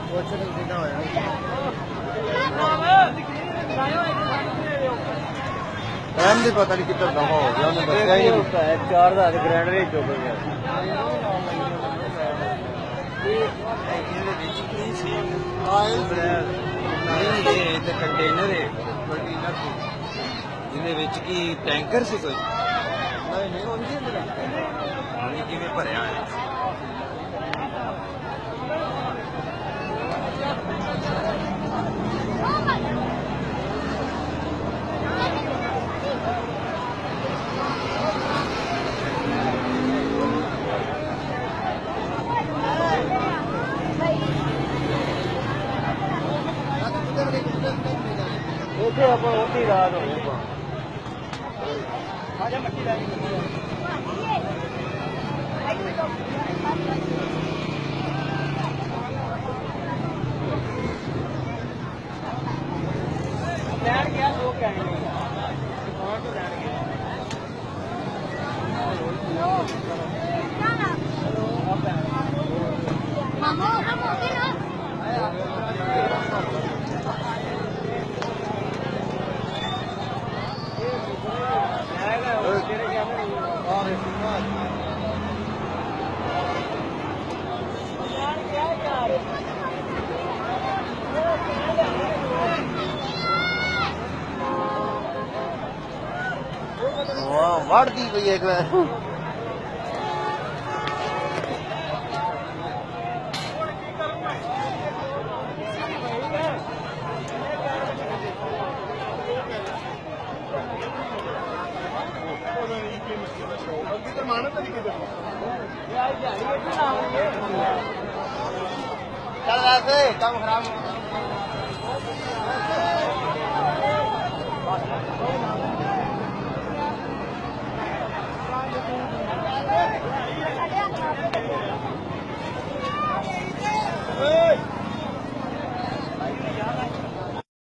ਕੁਛ ਨਹੀਂ ਕਿਦਾਂ ਹੋਇਆ ਟਾਈਮ ਦੀ ਪਤਾ ਨਹੀਂ ਕਿੱਧਰ ਦਾ ਹੋ ਗਿਆ ਉਹਨੇ ਦੱਸਿਆ ਹੀ ਨਹੀਂ 4 ਦਾ ਗ੍ਰੈਂਡ ਰੇਟ ਚੁੱਕ ਗਿਆ ਇਹਦੇ ਵਿੱਚ ਕੀ ਸੀ ਆਇਲ ਨਹੀਂ ਇਹ ਤੇ ਕੰਟੇਨਰ ਹੈ ਇਹਦੇ ਵਿੱਚ ਕੀ ਟੈਂਕਰ ਸੀ ਕੋਈ ਨਹੀਂ ਨਹੀਂ ਉਂਝ ਹੀ ਕਿਵੇਂ ਭਰਿਆ ਹੈ ਉੱਥੇ ਆਪਾਂ ਉੱਥੇ ਰਾਤ ਹੋ ਗਈ ਆ ਜਾ ਮੱਟੀ ਲੈ ਲੈਣ ਗਿਆ ਲੋਕ ਕਹਿਣੇ ਦੁਕਾਨ ਤੋਂ ਲੈਣ ਗਿਆ ਮਾਮਾ ਹਮ ਹੋ ਗਏ ਨਾ ਵੜਦੀ ਪਈ ਇੱਕ ਵਾਰ ਚੱਲ ਵੈਸੇ ਕੰਮ ਖਰਾਬ